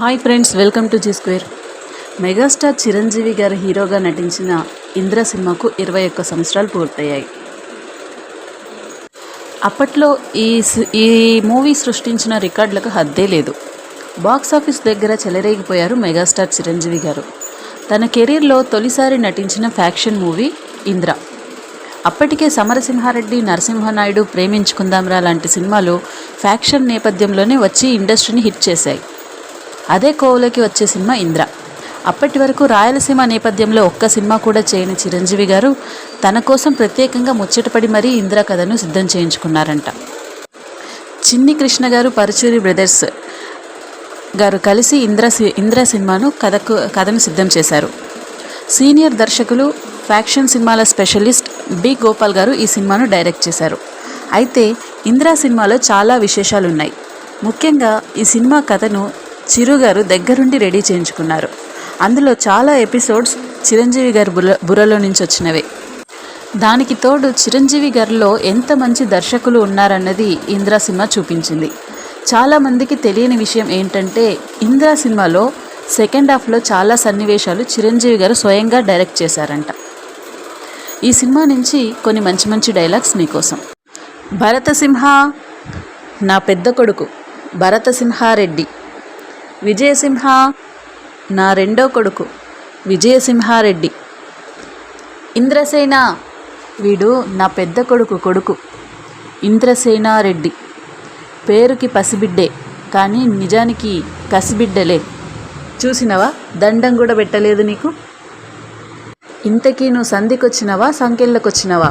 Hi friends, welcome to G square. Megastar Chiranjeevi గారు హీరోగా నటించిన ఇంద్ర సినిమాకు 21 సంవత్సరాలు పూర్తయ్యాయి. అప్పట్లో ఈ మూవీ సృష్టించిన రికార్డులకు హద్దే లేదు. బాక్సాఫీస్ దగ్గర చెలరేగిపోయారు మెగాస్టార్ చిరంజీవి గారు. తన కెరీర్లో తొలిసారి నటించిన ఫ్యాక్షన్ మూవీ ఇంద్ర. అప్పటికే సమరసింహారెడ్డి, నరసింహనాయుడు, ప్రేమించుకుందాంరా లాంటి సినిమాలు ఫ్యాక్షన్ నేపథ్యంలోనే వచ్చి ఇండస్ట్రీని హిట్ చేశాయి. అదే కోవలోకి వచ్చే సినిమా ఇంద్ర. అప్పటి వరకు రాయలసీమ నేపథ్యంలో ఒక్క సినిమా కూడా చేయని చిరంజీవి గారు తన కోసం ప్రత్యేకంగా ముచ్చటపడి మరీ ఇంద్ర కథను సిద్ధం చేయించుకున్నారంట. చిన్ని కృష్ణ గారు, పరుచూరి బ్రదర్స్ గారు కలిసి ఇంద్ర సినిమాను కథను సిద్ధం చేశారు. సీనియర్ దర్శకులు, ఫ్యాక్షన్ సినిమాల స్పెషలిస్ట్ బి గోపాల్ గారు ఈ సినిమాను డైరెక్ట్ చేశారు. అయితే ఇంద్ర సినిమాలో చాలా విశేషాలు ఉన్నాయి. ముఖ్యంగా ఈ సినిమా కథను చిరు గారు దగ్గరుండి రెడీ చేయించుకున్నారు. అందులో చాలా ఎపిసోడ్స్ చిరంజీవి గారి బుర్రలో నుంచి వచ్చినవే. దానికి తోడు చిరంజీవి గారిలో ఎంత మంచి దర్శకులు ఉన్నారన్నది ఇంద్ర సినిమా చూపించింది. చాలామందికి తెలియని విషయం ఏంటంటే ఇంద్ర సినిమాలో సెకండ్ హాఫ్లో చాలా సన్నివేశాలు చిరంజీవి గారు స్వయంగా డైరెక్ట్ చేశారంట. ఈ సినిమా నుంచి కొన్ని మంచి మంచి డైలాగ్స్ మీకోసం. భరతసింహ నా పెద్ద కొడుకు భరతసింహారెడ్డి, విజయసింహ నా రెండో కొడుకు విజయసింహారెడ్డి, ఇంద్రసేన వీడు నా పెద్ద కొడుకు ఇంద్రసేనారెడ్డి. పేరుకి పసిబిడ్డే కానీ నిజానికి కసిబిడ్డలే. చూసినవా, దండం కూడా పెట్టలేదు నీకు. ఇంతకీ నువ్వు సంధికొచ్చినవా, సంకెళ్ళకొచ్చినవా?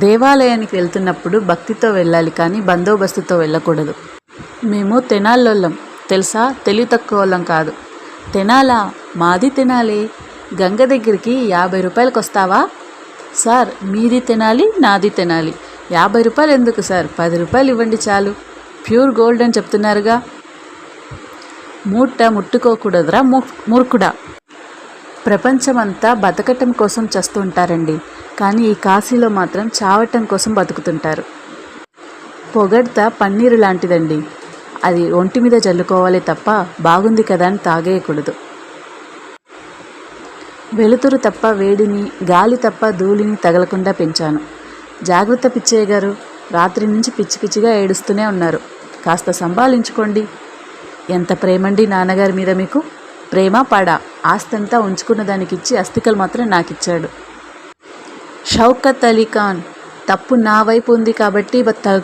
దేవాలయానికి వెళ్తున్నప్పుడు భక్తితో వెళ్ళాలి కానీ బందోబస్తుతో వెళ్ళకూడదు. మేము తెనాలోళ్ళం తెలుసా, తెలివి తక్కువ వాళ్ళం కాదు. తెనాలా? మాది తెనాలే. గంగ దగ్గరికి 50 రూపాయలకు వస్తావా? సార్ మీది తెనాలి, నాది తెనాలి. 50 రూపాయలు ఎందుకు సార్, 10 రూపాయలు ఇవ్వండి చాలు. ప్యూర్ గోల్డ్ అని చెప్తున్నారుగా. మూట ముట్టుకోకూడదురా మూర్ఖుడా. ప్రపంచమంతా బతకటం కోసం చస్తుంటారండి, కానీ ఈ కాశీలో మాత్రం చావటం కోసం బతుకుతుంటారు. పొగడ్త పన్నీరు లాంటిదండి, అది ఒంటి మీద జల్లుకోవాలి తప్ప బాగుంది కదా అని తాగేయకూడదు. వెలుతురు తప్ప వేడిని, గాలి తప్ప ధూళిని తగలకుండా పెంచాను. జాగ్రత్త పిచ్చయ్య గారు, రాత్రి నుంచి పిచ్చి పిచ్చిగా ఏడుస్తూనే ఉన్నారు. కాస్త సంభాళించుకోండి. ఎంత ప్రేమండి నాన్నగారి మీద మీకు. ప్రేమ పాడా, ఆస్తంతా ఉంచుకున్న దానికిచ్చి అస్థికలు మాత్రం నాకిచ్చాడు. షౌకత్ అలీ ఖాన్, తప్పు నా వైపు ఉంది కాబట్టి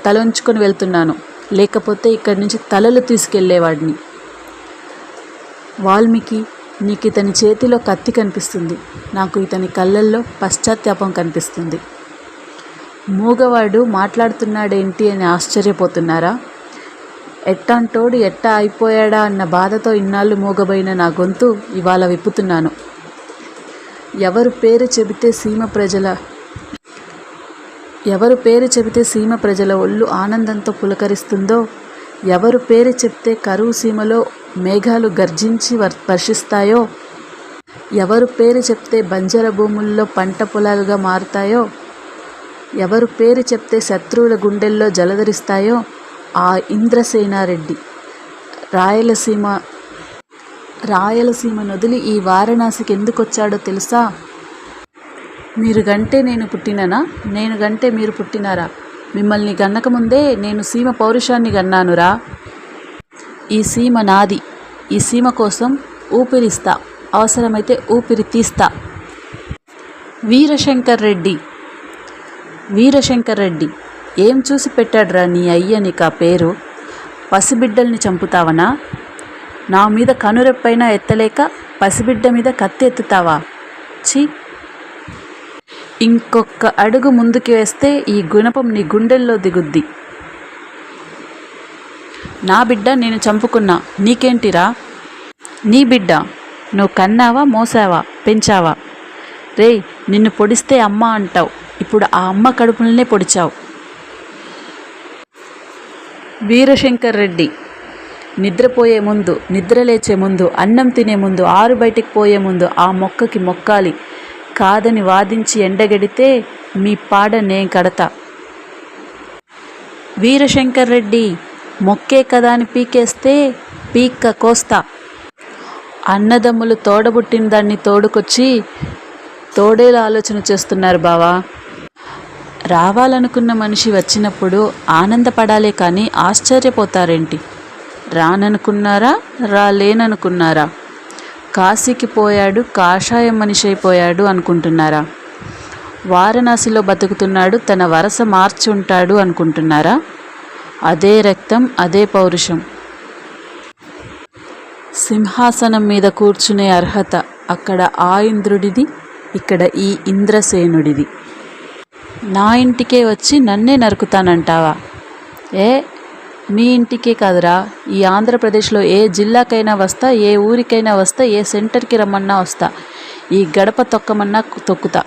తలంచుకొని వెళ్తున్నాను, లేకపోతే ఇక్కడి నుంచి తలలు తీసుకెళ్లేవాడిని. వాల్మీకి, నీకు ఇతని చేతిలో కత్తి కనిపిస్తుంది, నాకు ఇతని కళ్ళల్లో పశ్చాత్తాపం కనిపిస్తుంది. మూగవాడు మాట్లాడుతున్నాడేంటి అని ఆశ్చర్యపోతున్నారా? ఎట్టాంటోడు ఎట్టా అయిపోయాడా అన్న బాధతో ఇన్నాళ్ళు మూగబోయిన నా గొంతు ఇవాళ విప్పుతున్నాను. ఎవరు పేరు చెబితే సీమ ప్రజల ఒళ్ళు ఆనందంతో పులకరిస్తుందో, ఎవరు పేరు చెప్తే కరువు సీమలో మేఘాలు గర్జించి వర్షిస్తాయో, ఎవరు పేరు చెప్తే బంజర భూముల్లో పంట పొలాలుగా మారుతాయో, ఎవరు పేరు చెప్తే శత్రువుల గుండెల్లో జలధరిస్తాయో ఆ ఇంద్రసేనారెడ్డి రాయలసీమ నొదిలి ఈ వారణాసికి ఎందుకు వచ్చాడో తెలుసా? మీరు గంటే నేను పుట్టిననా, నేను గంటే మీరు పుట్టినారా? మిమ్మల్ని గన్నకముందే నేను సీమ పౌరుషాన్ని గన్నానురా. ఈ సీమ నాది, ఈ సీమ కోసం ఊపిరిస్తా, అవసరమైతే ఊపిరి తీస్తా. వీరశంకర్ రెడ్డి ఏం చూసి పెట్టాడ్రా నీ అయ్య నీకు ఆ పేరు? పసిబిడ్డల్ని చంపుతావనా? నా మీద కనురెప్పైనా ఎత్తలేక పసిబిడ్డ మీద కత్తి ఎత్తుతావా? ఛీ, ఇంకొక అడుగు ముందుకు వేస్తే ఈ గుణపం నీ గుండెల్లో దిగుద్ది. నా బిడ్డ నేను చంపుకున్నా, నీకేంటిరా? నీ బిడ్డ నువ్వు కన్నావా, మోసావా, పెంచావా? రేయ్, నిన్ను పొడిస్తే అమ్మ అంటావు, ఇప్పుడు ఆ అమ్మ కడుపులనే పొడిచావు. వీరశంకర్ రెడ్డి నిద్రపోయే ముందు, నిద్ర లేచే ముందు, అన్నం తినే ముందు, ఆరు బయటికి పోయే ముందు ఆ మొక్కకి మొక్కాలి. కాదని వాదించి ఎండగడితే మీ పాడ నే కడతా. వీరశంకర్ రెడ్డి మొక్కే కదా అని పీకేస్తే పీక్క కోస్తా. అన్నదమ్ములు తోడబుట్టిన దాన్ని తోడుకొచ్చి తోడేలా ఆలోచన చేస్తున్నారు బావా. రావాలనుకున్న మనిషి వచ్చినప్పుడు ఆనందపడాలే కానీ ఆశ్చర్యపోతారేంటి? రాననుకున్నారా, రాలేననుకున్నారా? కాశీకి పోయాడు కాషాయం మనిషి అయిపోయాడు అనుకుంటున్నారా? వారణాసిలో బతుకుతున్నాడు తన వరస మార్చుంటాడు అనుకుంటున్నారా? అదే రక్తం, అదే పౌరుషం. సింహాసనం మీద కూర్చునే అర్హత అక్కడ ఆ ఇంద్రుడిది, ఇక్కడ ఈ ఇంద్రసేనుడిది. నా ఇంటికే వచ్చి నన్నే నరుకుతానంటావా? మీ ఇంటికే కాదురా, ఈ ఆంధ్రప్రదేశ్లో ఏ జిల్లాకైనా వస్తా, ఏ ఊరికైనా వస్తా, ఏ సెంటర్కి రమ్మన్నా వస్తా, ఈ గడప తొక్కమన్నా తొక్కుతా.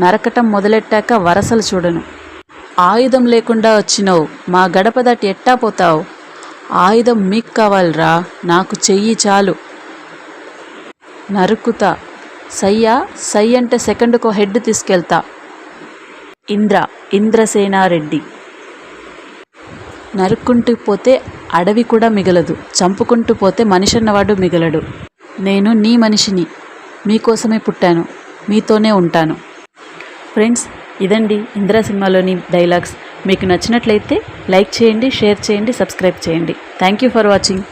నరకటం మొదలెట్టాక వరసలు చూడను. ఆయుధం లేకుండా వచ్చినావు, మా గడప దాటి ఎట్టా పోతావు? ఆయుధం మీకు కావాలిరా, నాకు చెయ్యి చాలు. నరుకుతా. సయ్యా? సై అంటే సెకండ్కో హెడ్ తీసుకెళ్తా. ఇంద్రసేనారెడ్డి. నరుక్కుంటూ పోతే అడవి కూడా మిగలదు, చంపుకుంటూ పోతే మనిషి అన్నవాడు మిగలడు. నేను నీ మనిషిని, మీకోసమే పుట్టాను, మీతోనే ఉంటాను. ఫ్రెండ్స్, ఇదండి ఇంద్ర సినిమాలోని డైలాగ్స్. మీకు నచ్చినట్లయితే లైక్ చేయండి, షేర్ చేయండి, సబ్స్క్రైబ్ చేయండి. Thank you for watching.